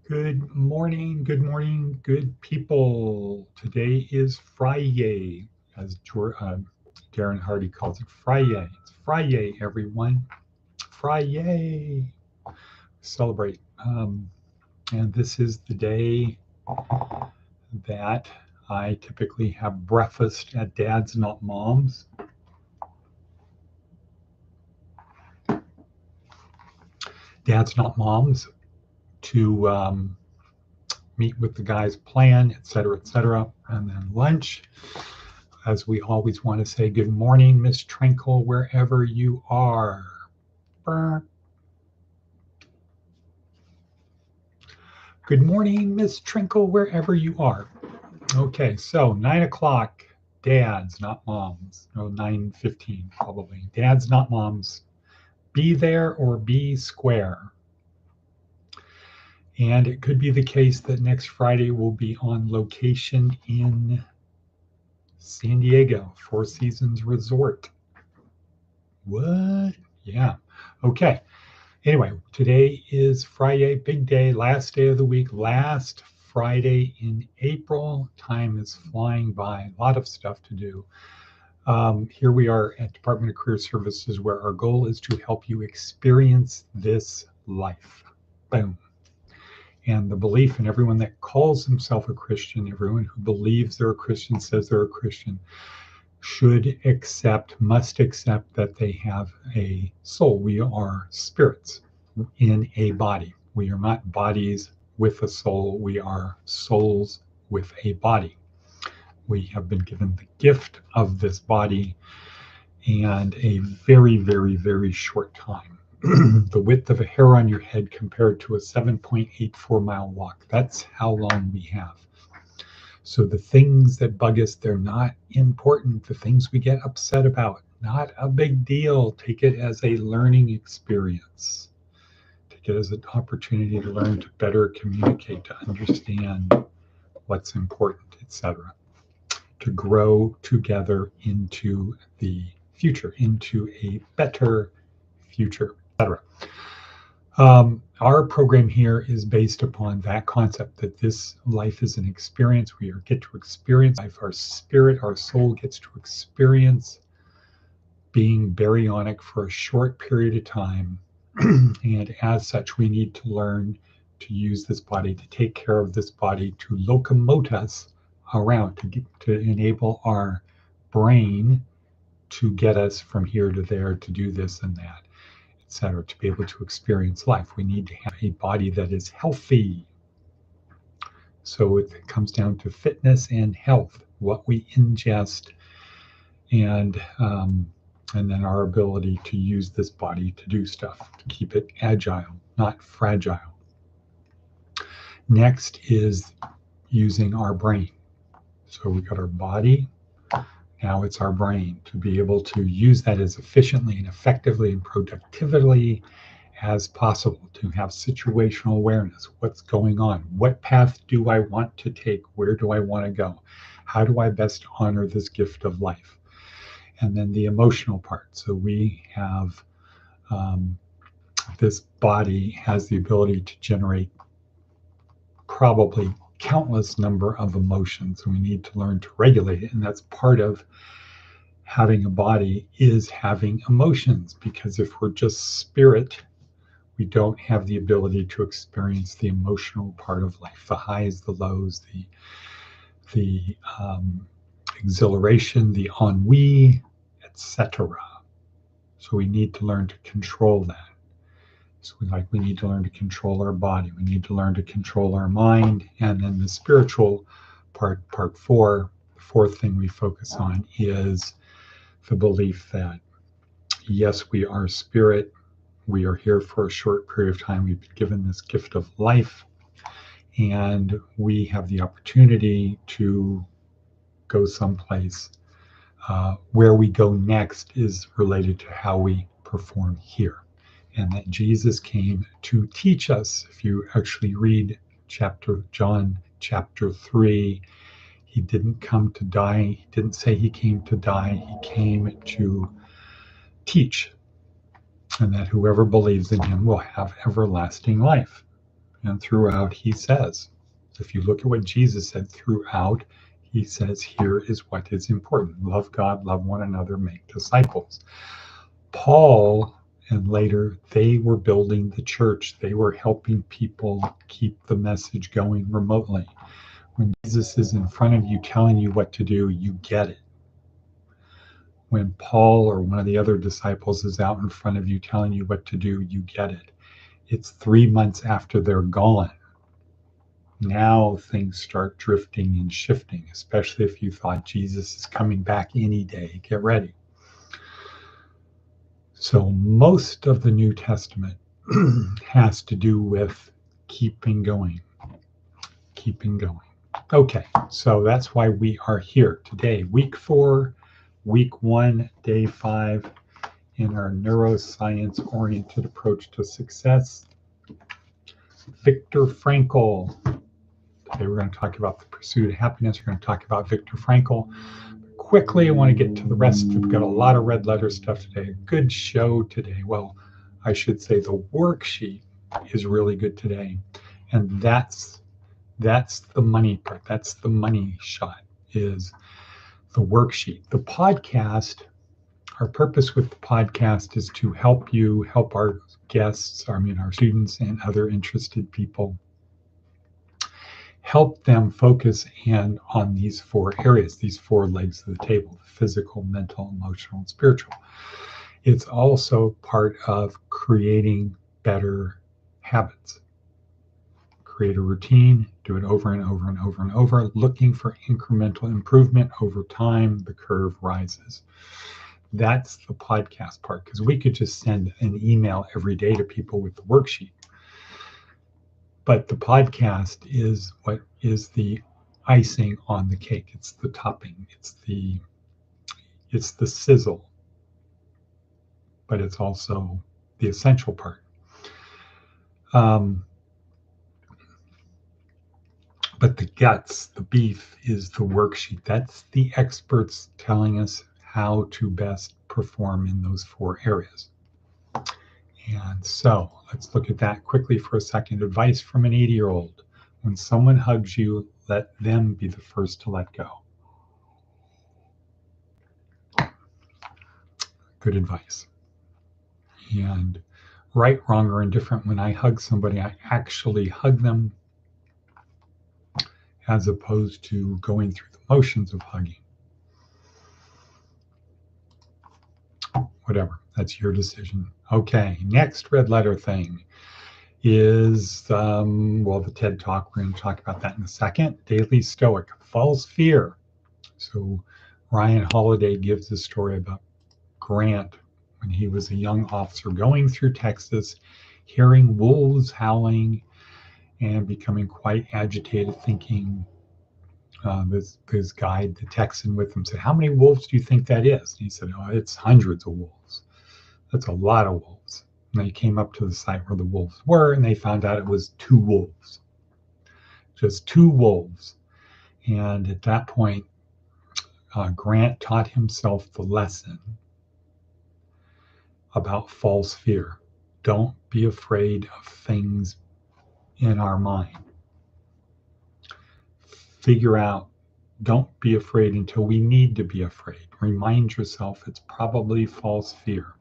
Good morning, good people. Today is Friday, as Darren Hardy calls it, Friday. It's Friday, everyone. Friday. Celebrate. And this is the day that I typically have breakfast at Dad's, not Mom's. Dad's, not Mom's, to meet with the guys' plan, etc., and then lunch. As we always want to say, good morning, Miss Trinkle, wherever you are. Good morning, Miss Trinkle, wherever you are. Okay, so 9 o'clock, dads, not moms. No, 9:15 probably. Dads, not moms. Be there or be square. And it could be the case that next Friday will be on location in San Diego, Four Seasons Resort. What? Yeah. Okay. Anyway, today is Friday, big day, last day of the week, last Friday in April. Time is flying by, a lot of stuff to do. Here we are at Department of Career Services, where our goal is to help you experience this life. Boom. And the belief in everyone that calls himself a Christian, everyone who believes they're a Christian, says they're a Christian, should accept, must accept that they have a soul. We are spirits in a body. We are not bodies with a soul. We are souls with a body. We have been given the gift of this body and a very, very, very short time. The width of a hair on your head compared to a 7.84-mile walk. That's how long we have. So the things that bug us, they're not important. The things we get upset about, not a big deal. Take it as a learning experience. Take it as an opportunity to learn, to better communicate, to understand what's important, etc. To grow together into the future, into a better future, etc. Our program here is based upon that concept that this life is an experience. We get to experience life. Our spirit, our soul gets to experience being baryonic for a short period of time. And as such, we need to learn to use this body, to take care of this body, to locomote us around, to enable our brain to get us from here to there, to do this and that, etc., to be able to experience life. We need to have a body that is healthy. So it comes down to fitness and health, what we ingest, and then our ability to use this body to do stuff, to keep it agile, not fragile. Next is using our brain. So we got our body. Now it's our brain, to be able to use that as efficiently and effectively and productively as possible, to have situational awareness. What's going on? What path do I want to take? Where do I want to go? How do I best honor this gift of life? And then the emotional part. So we have this body has the ability to generate probably countless number of emotions, and we need to learn to regulate it. And that's part of having a body, is having emotions, because if we're just spirit, we don't have the ability to experience the emotional part of life, the highs, the lows, the exhilaration, the ennui, etc. So we need to learn to control that. So we need to learn to control our body. We need to learn to control our mind. And then the spiritual part 4, the fourth thing we focus on is the belief that, yes, we are spirit. We are here for a short period of time. We've been given this gift of life, and we have the opportunity to go someplace. Where we go next is related to how we perform here. And that Jesus came to teach us. If you actually read John chapter 3, he didn't come to die. He didn't say he came to die. He came to teach, and that whoever believes in him will have everlasting life. And throughout, he says, if you look at what Jesus said throughout, he says, here is what is important. Love God, love one another, make disciples. Paul and later, they were building the church. They were helping people keep the message going remotely. When Jesus is in front of you telling you what to do, you get it. When Paul or one of the other disciples is out in front of you telling you what to do, you get it. It's 3 months after they're gone. Now things start drifting and shifting, especially if you thought Jesus is coming back any day. Get ready. So most of the New Testament has to do with keeping going. Keeping going. Okay, so that's why we are here today. Week 4, week 1, day 5 in our neuroscience-oriented approach to success. Viktor Frankl. Today we're going to talk about the pursuit of happiness. We're going to talk about Viktor Frankl. Quickly, I want to get to the rest. We've got a lot of red letter stuff today. A good show today. Well, I should say the worksheet is really good today. And that's the money part. That's the money shot, is the worksheet. The podcast, our purpose with the podcast is to help our guests, our students and other interested people, help them focus in on these 4 areas, these 4 legs of the table: physical, mental, emotional, and spiritual. It's also part of creating better habits. Create a routine, do it over and over and over and over, looking for incremental improvement over time. The curve rises. That's the podcast part, because we could just send an email every day to people with the worksheet. But the podcast is what is the icing on the cake. It's the topping. It's the sizzle. But it's also the essential part. But the guts, the beef, is the worksheet. That's the experts telling us how to best perform in those 4 areas. And so let's look at that quickly for a second. Advice from an 80-year-old. When someone hugs you, let them be the first to let go. Good advice. And right, wrong, or indifferent, when I hug somebody, I actually hug them as opposed to going through the motions of hugging. Whatever, that's your decision. Okay, next red letter thing is, the TED Talk. We're going to talk about that in a second. Daily Stoic, false fear. So Ryan Holiday gives a story about Grant when he was a young officer going through Texas, hearing wolves howling and becoming quite agitated, thinking, his guide, the Texan with him, said, "How many wolves do you think that is?" And he said, "Oh, it's hundreds of wolves. That's a lot of wolves." And they came up to the site where the wolves were, and they found out it was 2 wolves. Just 2 wolves. And at that point, Grant taught himself the lesson about false fear. Don't be afraid of things in our mind. Figure out, don't be afraid until we need to be afraid. Remind yourself it's probably false fear.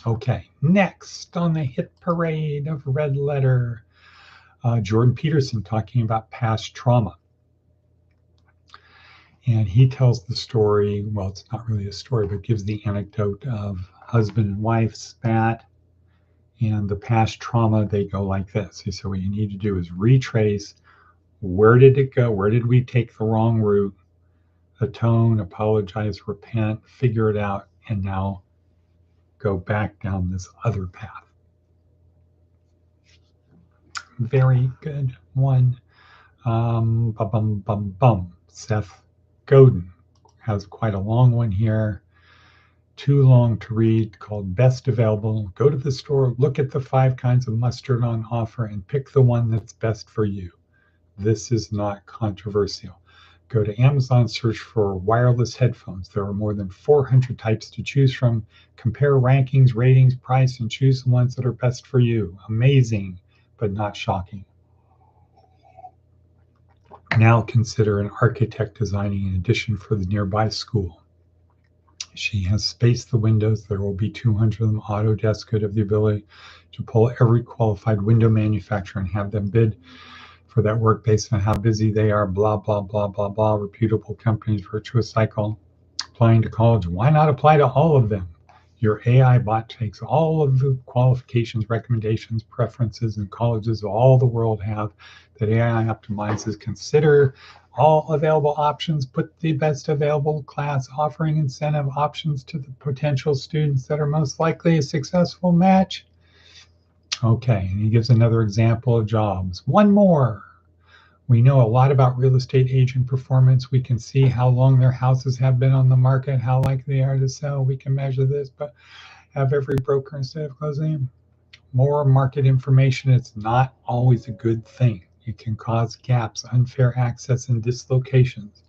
Okay, next on the hit parade of red letter, Jordan Peterson talking about past trauma. And he tells the story, well, it's not really a story, but gives the anecdote of husband and wife spat, and the past trauma, they go like this. He said, what you need to do is retrace, where did it go? Where did we take the wrong route? Atone, apologize, repent, figure it out, and now go back down this other path. Very good one. Seth Godin has quite a long one here. Too long to read, called Best Available. Go to the store, look at the 5 kinds of mustard on offer, and pick the one that's best for you. This is not controversial. Go to Amazon, search for wireless headphones. There are more than 400 types to choose from. Compare rankings, ratings, price, and choose the ones that are best for you. Amazing, but not shocking. Now consider an architect designing an addition for the nearby school. She has spaced the windows. There will be 200 of them. Autodesk could have the ability to pull every qualified window manufacturer and have them bid for that work based on how busy they are, blah, blah, blah, blah, blah. Reputable companies, virtuous cycle. Applying to college, why not apply to all of them? Your AI bot takes all of the qualifications, recommendations, preferences, and colleges all the world have that AI optimizes. Consider all available options, put the best available class, offering incentive options to the potential students that are most likely a successful match. Okay, and he gives another example of jobs. One more. We know a lot about real estate agent performance. We can see how long their houses have been on the market, how likely they are to sell. We can measure this, but have every broker instead of closing them. More market information, it's not always a good thing. It can cause gaps, unfair access, and dislocations.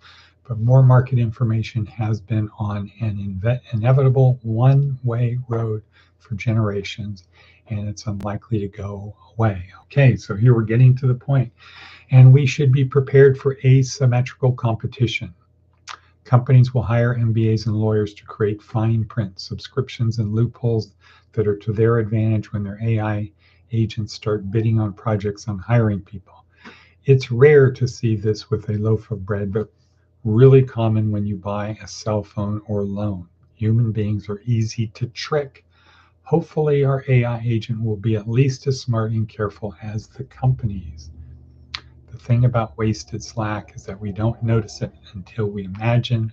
But more market information has been on an inevitable one-way road for generations, and it's unlikely to go away. Okay, so here we're getting to the point. And we should be prepared for asymmetrical competition. Companies will hire MBAs and lawyers to create fine print, subscriptions, and loopholes that are to their advantage when their AI agents start bidding on projects on hiring people. It's rare to see this with a loaf of bread, but really common when you buy a cell phone or loan. Human beings are easy to trick. Hopefully, our AI agent will be at least as smart and careful as the companies. The thing about wasted slack is that we don't notice it until we imagine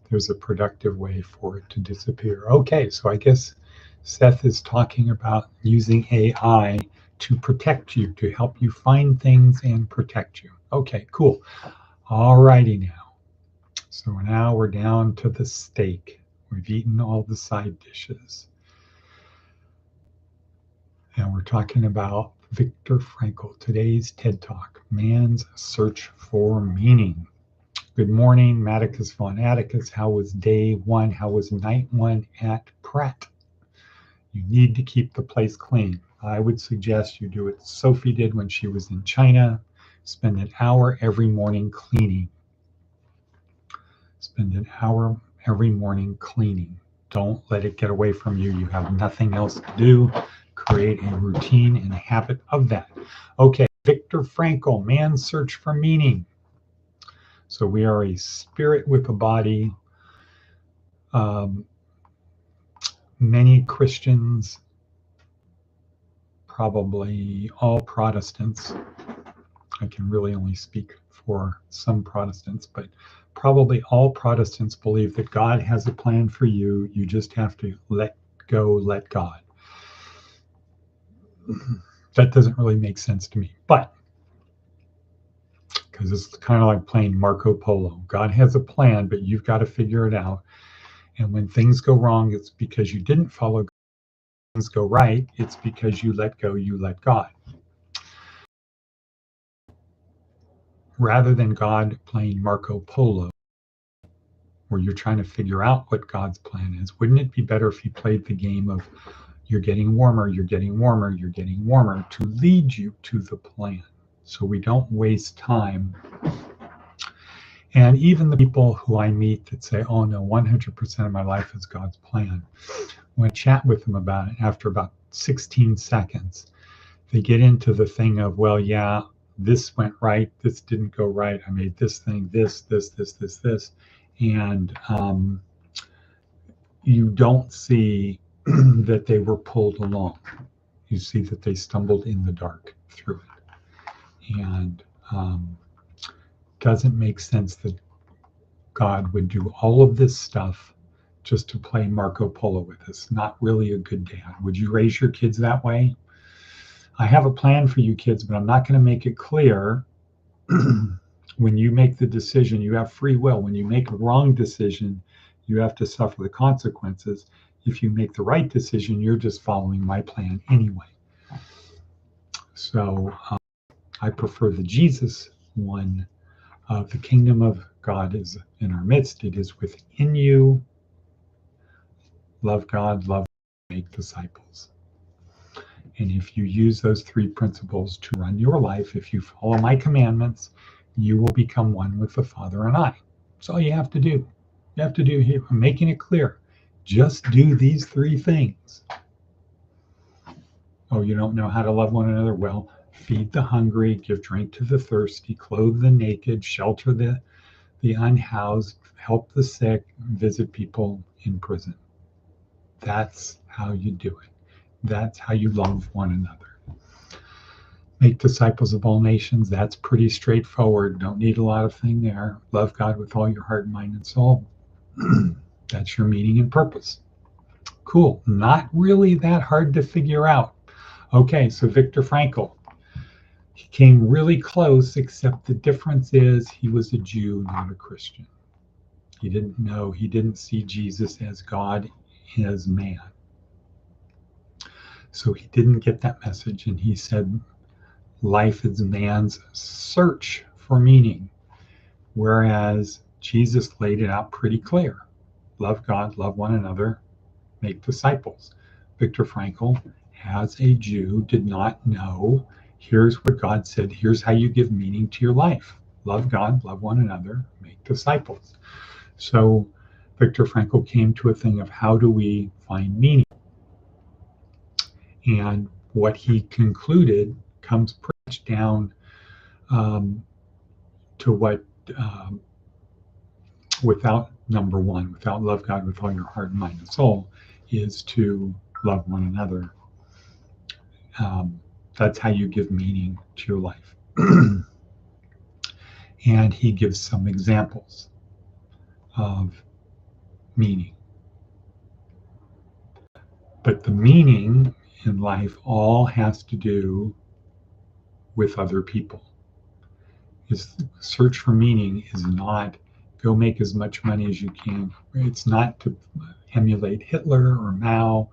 there's a productive way for it to disappear. Okay, so I guess Seth is talking about using AI to protect you, to help you find things and protect you. Okay, cool. All righty now. So now we're down to the steak. We've eaten all the side dishes. And we're talking about Viktor Frankl, today's TED Talk, Man's Search for Meaning. Good morning, Matticus von Atticus. How was day one? How was night one at Pratt? You need to keep the place clean. I would suggest you do what Sophie did when she was in China. Spend an hour every morning cleaning. Spend an hour every morning cleaning. Don't let it get away from you. You have nothing else to do. Create a routine and a habit of that. Okay, Viktor Frankl, Man's Search for Meaning. So we are a spirit with a body. Many Christians, probably all Protestants, I can really only speak for some Protestants, but probably all Protestants believe that God has a plan for you. You just have to let go, let God. That doesn't really make sense to me, but because it's kind of like playing Marco Polo. God has a plan, but you've got to figure it out. And when things go wrong, it's because you didn't follow God. When things go right, it's because you let go, you let God. Rather than God playing Marco Polo, where you're trying to figure out what God's plan is, wouldn't it be better if you played the game of you're getting warmer, you're getting warmer, you're getting warmer to lead you to the plan? So we don't waste time. And even the people who I meet that say, oh no, 100% of my life is God's plan, when I chat with them about it, after about 16 seconds, they get into the thing of, well, yeah, this went right, this didn't go right, I made this thing, this. And you don't see that they were pulled along. You see that they stumbled in the dark through it. And doesn't make sense that God would do all of this stuff just to play Marco Polo with us. Not really a good dad. Would you raise your kids that way? I have a plan for you kids, but I'm not going to make it clear. When you make the decision, you have free will. When you make a wrong decision, you have to suffer the consequences. If you make the right decision, you're just following my plan anyway. So I prefer the Jesus one. The kingdom of God is in our midst. It is within you. Love God, love, make disciples. And if you use those three principles to run your life, if you follow my commandments, you will become one with the Father and I. That's all you have to do. You have to do here. I'm making it clear. Just do these three things. Oh, you don't know how to love one another? Well, feed the hungry, give drink to the thirsty, clothe the naked, shelter the unhoused, help the sick, visit people in prison. That's how you do it. That's how you love one another. Make disciples of all nations. That's pretty straightforward. Don't need a lot of thing there. Love God with all your heart, mind, and soul. That's your meaning and purpose. Cool. Not really that hard to figure out. Okay, so Viktor Frankl. He came really close, except the difference is he was a Jew, not a Christian. He didn't see Jesus as God, as man. So he didn't get that message. And he said, life is man's search for meaning. Whereas Jesus laid it out pretty clear. Love God, love one another, make disciples. Viktor Frankl, as a Jew, did not know. Here's what God said. Here's how you give meaning to your life. Love God, love one another, make disciples. So Viktor Frankl came to a thing of how do we find meaning? And what he concluded comes pretty much down to what, without number one, without love God with all your heart, mind, and soul, is to love one another. That's how you give meaning to your life. And he gives some examples of meaning. But the meaning in life all has to do with other people. His search for meaning is not go make as much money as you can. It's not to emulate Hitler or Mao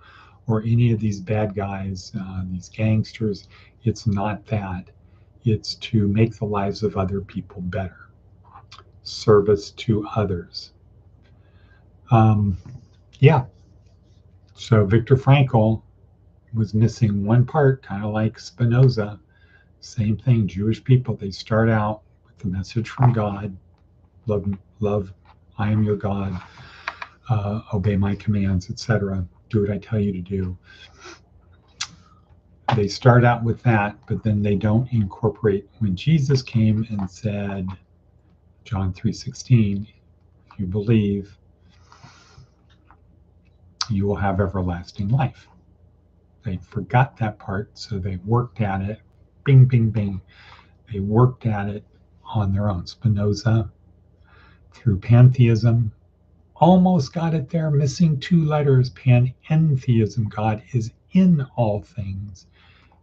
or any of these bad guys, these gangsters. It's not that. It's to make the lives of other people better. Service to others. Yeah. So Viktor Frankl was missing one part, kind of like Spinoza. Same thing, Jewish people, they start out with the message from God, love, I am your God, obey my commands, etc. Do what I tell you to do. They start out with that, but then they don't incorporate when Jesus came and said, John 3:16, if you believe, you will have everlasting life. They forgot that part, so they worked at it. Bing, bing, bing. They worked at it on their own. Spinoza, through pantheism, almost got it there, missing two letters, panentheism. God is in all things.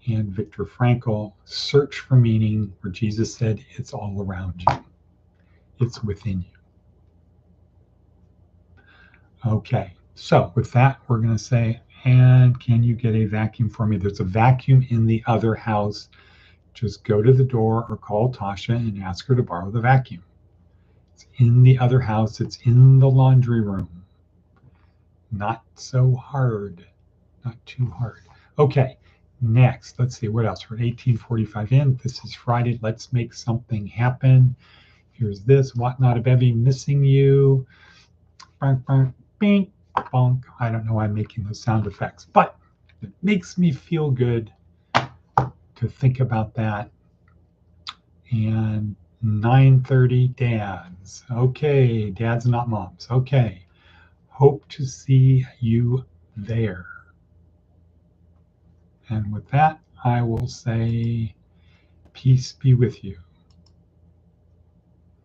And Viktor Frankl, search for meaning, where Jesus said, it's all around you. It's within you. Okay, so with that, we're going to say, and can you get a vacuum for me? There's a vacuum in the other house. Just go to the door or call Tasha and ask her to borrow the vacuum. It's in the other house. It's in the laundry room. Not so hard. Not too hard. Okay, next, let's see what else. We're at 18:45 in. This is Friday. Let's make something happen. Here's this. What not a bevy missing you. Bonk, bonk, bink, bonk. I don't know why I'm making those sound effects, but it makes me feel good to think about that. And 9:30 dads. Okay, dads not moms. Okay. Hope to see you there. And with that, I will say peace be with you.